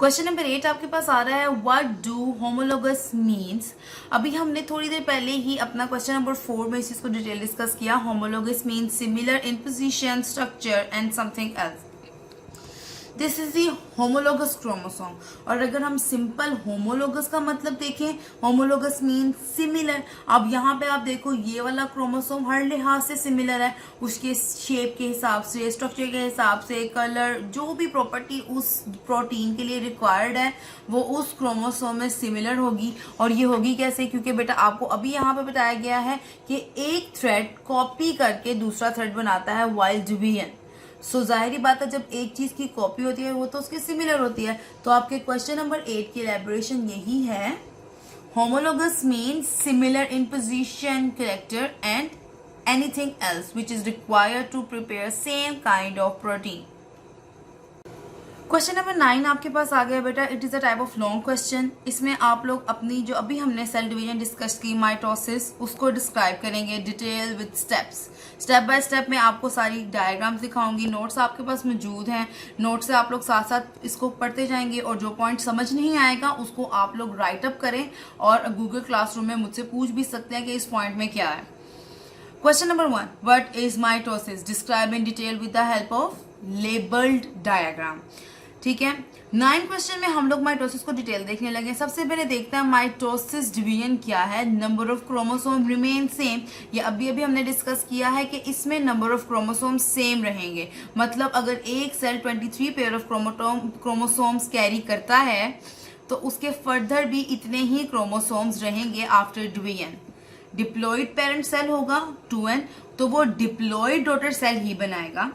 Question number 8 आपके पास आ रहा है व्हाट डू होमोलोगस मीन्स। अभी हमने थोड़ी देर पहले ही अपना क्वेश्चन नंबर 4 में इस चीज को डिटेल डिस्कस किया। Homologous means similar in position, structure and something else. This is the homologous chromosome. और अगर हम सिंपल होमोलोगस का मतलब देखें, होमोलोगस मीन सिमिलर। अब यहाँ पे आप देखो ये वाला क्रोमोसोम हर लिहाज से सिमिलर है, उसके शेप के हिसाब से, स्ट्रक्चर के हिसाब से, कलर, जो भी प्रॉपर्टी उस प्रोटीन के लिए रिक्वायर्ड है वो उस क्रोमोसोम में सिमिलर होगी। और ये होगी कैसे? क्योंकि बेटा आपको अभी यहाँ पे बताया गया है कि एक थ्रेड कॉपी करके दूसरा थ्रेड बनाता है वाइल डिवीजन। सो जाहिर बात है जब एक चीज की कॉपी होती है वो तो उसकी सिमिलर होती है। तो आपके क्वेश्चन नंबर 8 की एलैबोरेशन यही है, homologous means similar in position, character and anything else which is required to prepare same kind of protein. Question number 9 आपके पास आ गया बेटा। It is a type of long question. इसमें आप लोग अपनी जो अभी हमने सेल डिवीजन डिस्कस की, माइटोसिस, उसको डिस्क्राइब करेंगे detail with steps. Step by step में आपको सारी डायग्राम्स दिखाऊंगी। नोट्स आपके पास मौजूद हैं, नोट से आप लोग साथ साथ इसको पढ़ते जाएंगे और जो पॉइंट समझ नहीं आएगा उसको आप लोग राइट अप करें और गूगल क्लासरूम में मुझसे पूछ भी सकते हैं कि इस पॉइंट में क्या है। Question number 1, what is mitosis? Describe in detail with the help of labelled diagram. ठीक है, 9 क्वेश्चन में हम लोग माइटोसिस को डिटेल देखने लगे। सबसे पहले देखते हैं माइटोसिस डिवीजन क्या है। Number of chromosome remain same. ये अभी हमने डिस्कस किया है कि इसमें नंबर ऑफ क्रोमोसोम सेम रहेंगे। मतलब अगर एक cell 23 pair of chromosomes carry करता है तो उसके फर्दर भी इतने ही क्रोमोसोम्स रहेंगे after division. Diploid parent cell होगा 2n, तो वो डिप्लॉइड डॉटर सेल ही बनाएगा।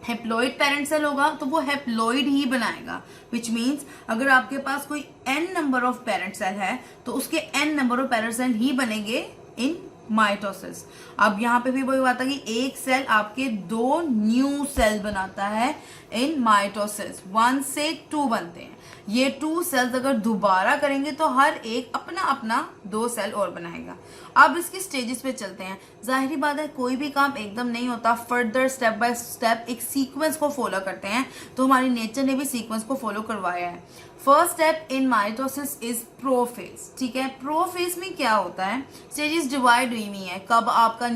हेप्लॉइड पेरेंट सेल होगा तो वो हेप्लॉइड ही बनाएगा, विच मीन्स अगर आपके पास कोई n number of parent cell है तो उसके n number of parent cell ही बनेंगे इन माइटोसिस। अब यहाँ पे भी वही बात है कि एक सेल आपके 2 न्यू सेल बनाता है इन माइटोसिस। 1 से 2 बनते हैं। ये 2 सेल्स अगर दोबारा करेंगे तो हर एक अपना अपना 2 सेल और बनाएगा। अब इसकी स्टेजेस पे चलते हैं। जाहिर बात है कोई भी काम एकदम नहीं होता, फर्दर स्टेप बाय स्टेप एक सीक्वेंस को फॉलो करते हैं। तो हमारी नेचर ने भी सीक्वेंस को फॉलो करवाया है। First step in mitosis is prophase. ठीक है, प्रोफेज में क्या होता है? स्टेजेस डिवाइड हुई हुई है। कब आपका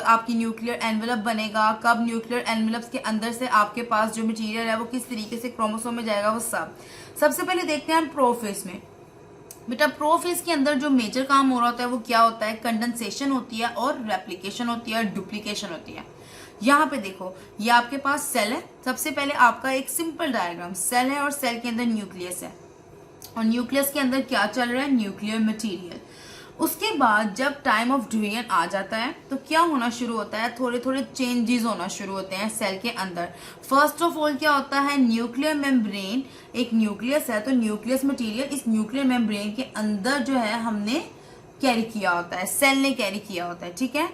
आपकी न्यूक्लियर एनवेलप बनेगा, कब न्यूक्लियर एनवेलप्स के अंदर से आपके पास जो मटेरियल है वो किस तरीके से क्रोमोसोम में जाएगा, वो सब। सबसे पहले देखते हैं प्रोफेज में। बेटा प्रोफेज के अंदर जो मेजर काम हो रहा होता है वो क्या होता है? कंडेंसेशन होती है और रेप्लिकेशन होती है, डुप्लीकेशन होती है। यहाँ पे देखो ये आपके पास सेल है। सबसे पहले आपका एक सिंपल डायग्राम, सेल है और सेल के अंदर न्यूक्लियस है और न्यूक्लियस के अंदर क्या चल रहा है? Nuclear material. उसके बाद जब टाइम ऑफ डिवीजन आ जाता है तो क्या होना शुरू होता है? थोड़े थोड़े चेंजेस होना शुरू होते हैं सेल के अंदर। फर्स्ट ऑफ ऑल क्या होता है? न्यूक्लियर मेम्ब्रेन, एक न्यूक्लियस है तो न्यूक्लियस मटेरियल इस न्यूक्लियर मेम्ब्रेन के अंदर जो है हमने कैरी किया होता है, सेल ने कैरी किया होता है। ठीक है,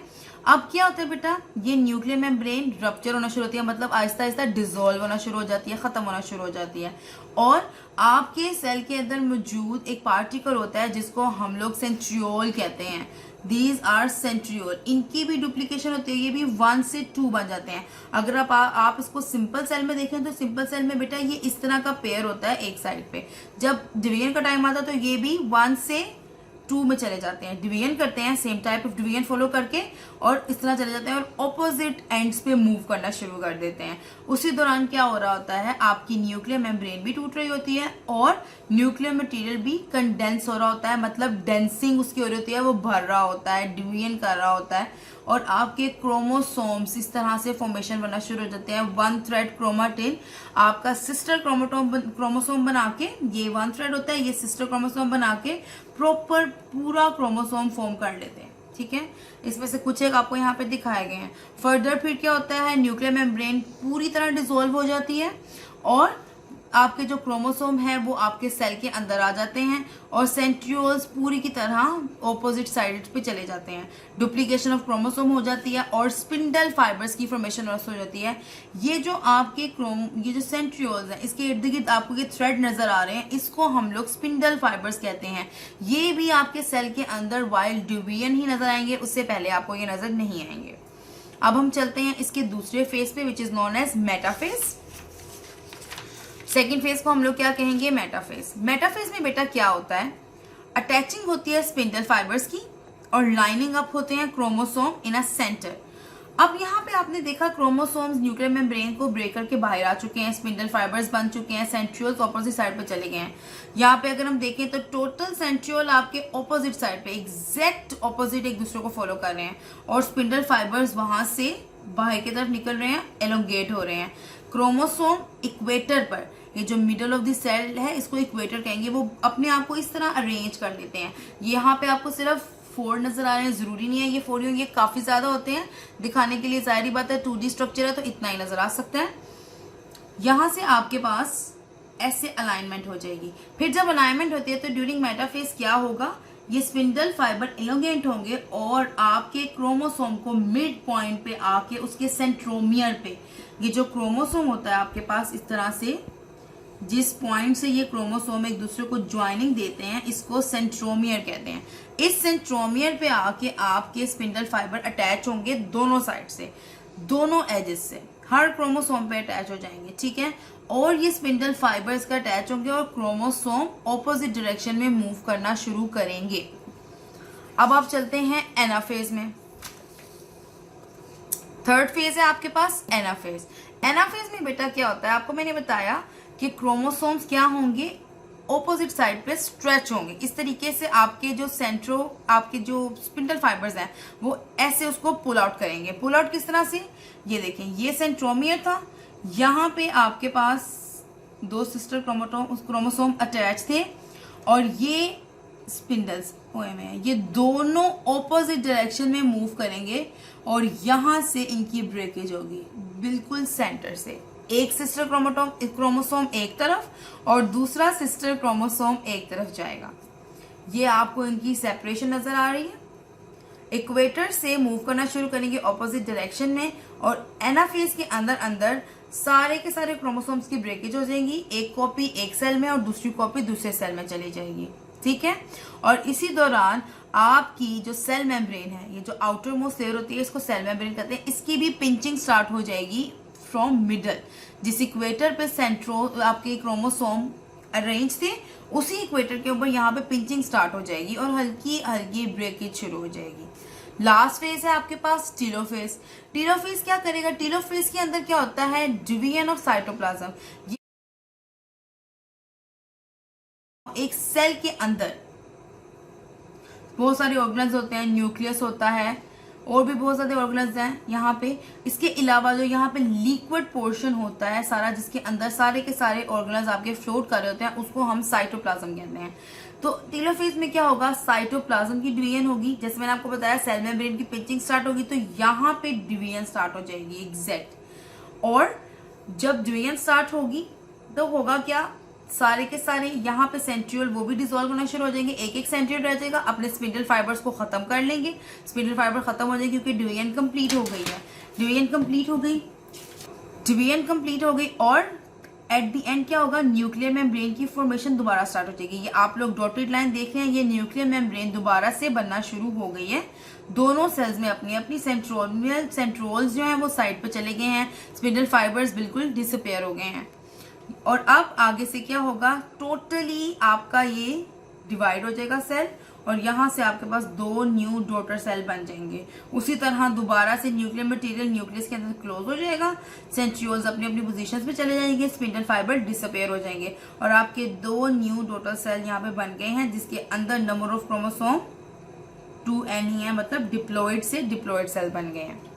अब क्या होता है बेटा? ये न्यूक्लियर मेम्ब्रेन रप्चर होना शुरू होती है, मतलब आहिस्ता आहिस्ता डिसॉल्व होना शुरू हो जाती है, खत्म होना शुरू हो जाती है। और आपके सेल के अंदर मौजूद एक पार्टिकल होता है जिसको हम लोग सेंट्रियोल कहते हैं। These are centriole. इनकी भी डुप्लीकेशन होती है, ये भी 1 से 2 बन जाते हैं। अगर आप इसको सिंपल सेल में देखें तो सिंपल सेल में बेटा ये इस तरह का पेयर होता है एक साइड पे। जब डिवीजन का टाइम आता है तो ये भी 1 से 2 में चले जाते हैं, डिवीजन करते हैं, same type of division follow करके और इस तरह चले जाते हैं और ऑपोजिट एंड्स पे मूव करना शुरू कर देते हैं। उसी दौरान क्या हो रहा होता है? आपकी न्यूक्लियर मेम्ब्रेन भी टूट रही होती है और न्यूक्लियर मटेरियल भी कंडेंस हो रहा होता है, मतलब डेंसिंग उसकी हो रही होती है, वो भर रहा होता है, डिवीजन कर रहा होता है और आपके क्रोमोसोम्स इस तरह से फॉर्मेशन बनना शुरू हो जाते हैं। 1 थ्रेड क्रोमाटिन आपका सिस्टर क्रोमोसोम बना के, ये 1 थ्रेड होता है, ये सिस्टर क्रोमोसोम बना के प्रॉपर पूरा क्रोमोसोम फॉर्म कर लेते हैं। ठीक है, इसमें से कुछ एक आपको यहाँ पे दिखाए गए हैं। फर्दर फिर क्या होता है? न्यूक्लियर मेम्ब्रेन पूरी तरह डिसॉल्व हो जाती है और आपके जो क्रोमोसोम है वो आपके सेल के अंदर आ जाते हैं और सेंट्रियोल्स पूरी की तरह ऑपोजिट साइड पे चले जाते हैं। डुप्लीकेशन ऑफ क्रोमोसोम हो जाती है और स्पिंडल फाइबर्स की फॉर्मेशन हो जाती है। ये जो आपके ये जो सेंट्रियोल्स हैं इसके इर्द गिर्द आपको ये थ्रेड नजर आ रहे हैं, इसको हम लोग स्पिंडल फाइबर्स कहते हैं। ये भी आपके सेल के अंदर वाइल डिवीजन ही नजर आएंगे, उससे पहले आपको ये नजर नहीं आएंगे। अब हम चलते हैं इसके दूसरे फेज पे which is known as metaphase. Second phase को हम लोग क्या कहेंगे, मेटाफेज। मेटाफेज में बेटा क्या होता है, अटैचिंग होती है स्पिंडल फाइबर्स की और लाइनिंग अप होते हैं क्रोमोसोम इन अ सेंटर। अब यहाँ पे आपने देखा क्रोमोसोम्स न्यूक्लियर मेम्ब्रेन को ब्रेक करके बाहर आ चुके हैं, स्पिंडल फाइबर्स बन चुके हैं, सेंट्रियोल्स ऑपोजिट साइड पे चले गए हैं। यहाँ पे अगर हम देखें तो टोटल सेंट्रियोल आपके ऑपोजिट साइड पे एग्जैक्ट ऑपोजिट एक दूसरे को फॉलो कर रहे हैं और स्पिंडल फाइबर्स वहां से बाहर की तरफ निकल रहे हैं, एलोंगेट हो रहे हैं। क्रोमोसोम इक्वेटर पर, ये जो मिडल ऑफ द सेल है इसको इक्वेटर कहेंगे, वो अपने आप को इस तरह अरेंज कर देते हैं। यहाँ पे आपको सिर्फ 4 नजर आ रहे हैं, जरूरी नहीं है ये 4 ये काफी ज्यादा होते हैं, दिखाने के लिए जाहिर बात है 2D स्ट्रक्चर है तो इतना ही नजर आ सकता है। यहां से आपके पास ऐसे अलाइनमेंट हो जाएगी। फिर जब अलाइनमेंट होती है तो ड्यूरिंग मेटाफेज क्या होगा, ये स्पिंडल फाइबर एलोंगेट होंगे और आपके क्रोमोसोम को मिड पॉइंट पे आके उसके सेंट्रोमियर पे, ये जो क्रोमोसोम होता है आपके पास इस तरह से, जिस पॉइंट से ये क्रोमोसोम एक दूसरे को ज्वाइनिंग देते हैं इसको सेंट्रोमियर कहते हैं। इस सेंट्रोमियर पे आके आपके स्पिंडल फाइबर अटैच होंगे दोनों साइड से, दोनों एजेस से, हर क्रोमोसोम पे अटैच हो जाएंगे, ठीक है। और ये स्पिंडल फाइबर्स का अटैच होंगे और क्रोमोसोम ऑपोजिट डायरेक्शन में मूव करना शुरू करेंगे। अब आप चलते हैं एनाफेज में। थर्ड फेज है आपके पास एनाफेज। एनाफेज में बेटा क्या होता है, आपको मैंने बताया कि क्रोमोसोम्स क्या होंगे, ऑपोजिट साइड पे स्ट्रेच होंगे। इस तरीके से आपके जो आपके जो स्पिंडल फाइबर्स हैं वो ऐसे उसको पुल आउट करेंगे। पुल आउट किस तरह से, ये देखें, ये सेंट्रोमियर था, यहाँ पे आपके पास 2 सिस्टर क्रोमोसोम अटैच थे और ये स्पिंडल्स में ये दोनों ऑपोजिट डायरेक्शन में मूव करेंगे और यहां से इनकी ब्रेकेज होगी बिल्कुल सेंटर से। एक सिस्टर क्रोमोसोम एक तरफ और दूसरा सिस्टर क्रोमोसोम एक तरफ जाएगा। ये आपको इनकी सेपरेशन नजर आ रही है। इक्वेटर से मूव करना शुरू करेंगे ऑपोजिट डायरेक्शन में और एनाफेज के अंदर अंदर सारे के सारे क्रोमोसोम्स की ब्रेकेज हो जाएंगी। एक कॉपी एक सेल में और दूसरी कॉपी दूसरे सेल में चली जाएगी, ठीक है। और इसी दौरान आपकी जो सेल मेम्ब्रेन है, ये जो आउटर मोस्ट लेयर होती है इसको सेल मेम्ब्रेन कहते हैं, इसकी भी पिंचिंग स्टार्ट हो जाएगी फ्रॉम मिडल। जिस इक्वेटर पे आपके क्रोमोसोम अरेंज थे उसी इक्वेटर के ऊपर यहाँ पे पिंचिंग स्टार्ट हो जाएगी और हल्की हल्की ब्रेकेज शुरू हो जाएगी। लास्ट फेज है आपके पास टीलोफेज। टीलोफेज क्या करेगा, टीलोफेज के अंदर क्या होता है, डिवीजन ऑफ साइटोप्लाज्म। एक सेल के अंदर बहुत सारे ऑर्गेनेल्स होते हैं, न्यूक्लियस होता है और भी बहुत सारे ऑर्गेनेल्स हैं यहाँ पे। इसके अलावा जो यहाँ पे लिक्विड पोर्शन होता है सारा, जिसके अंदर सारे के सारे ऑर्गेनेल्स आपके फ्लोट कर रहे होते हैं, उसको हम साइटोप्लाज्म कहते हैं। तो टीलोफेज में क्या होगा, साइटोप्लाज्म की डिवीजन होगी। जैसे मैंने आपको बताया सेल मेम्ब्रेन की पिंचिंग स्टार्ट होगी तो यहाँ पे डिवीजन स्टार्ट हो जाएगी एग्जैक्ट। और जब डिवीजन स्टार्ट होगी तो होगा क्या, सारे के सारे यहाँ पे सेंट्रियोल वो भी डिसॉल्व होना शुरू हो जाएंगे। एक एक सेंट्रियोल रह जाएगा, अपने स्पिंडल फाइबर्स को खत्म कर लेंगे। स्पिंडल फाइबर खत्म हो जाएगी क्योंकि डिवीजन कंप्लीट हो गई है। डिवीजन कंप्लीट हो गई और एट द एंड क्या होगा, न्यूक्लियर मेम्ब्रेन की फॉर्मेशन दोबारा स्टार्ट हो जाएगी। ये आप लोग डॉटेड लाइन देख रहे हैं, ये न्यूक्लियर मेम्ब्रेन दोबारा से बनना शुरू हो गई है। दोनों सेल्स में अपनी अपनी सेंट्रोल्स जो हैं वो साइड पे चले गए हैं, स्पिंडल फाइबर्स बिल्कुल डिसअपेयर हो गए हैं। और अब आगे से क्या होगा, टोटली आपका ये डिवाइड हो जाएगा सेल और यहाँ से आपके पास 2 न्यू डॉटर सेल बन जाएंगे। उसी तरह दोबारा से न्यूक्लियर मटेरियल न्यूक्लियस के अंदर क्लोज हो जाएगा, सेंट्रियोल्स अपनी अपनी पोजीशंस पे चले जाएंगे, स्पिंडल फाइबर डिसअपेयर हो जाएंगे और आपके 2 न्यू डॉटर सेल यहाँ पे बन गए हैं, जिसके अंदर नंबर ऑफ क्रोमोसोम 2n ही है, मतलब डिप्लॉइड से डिप्लॉइड सेल बन गए हैं।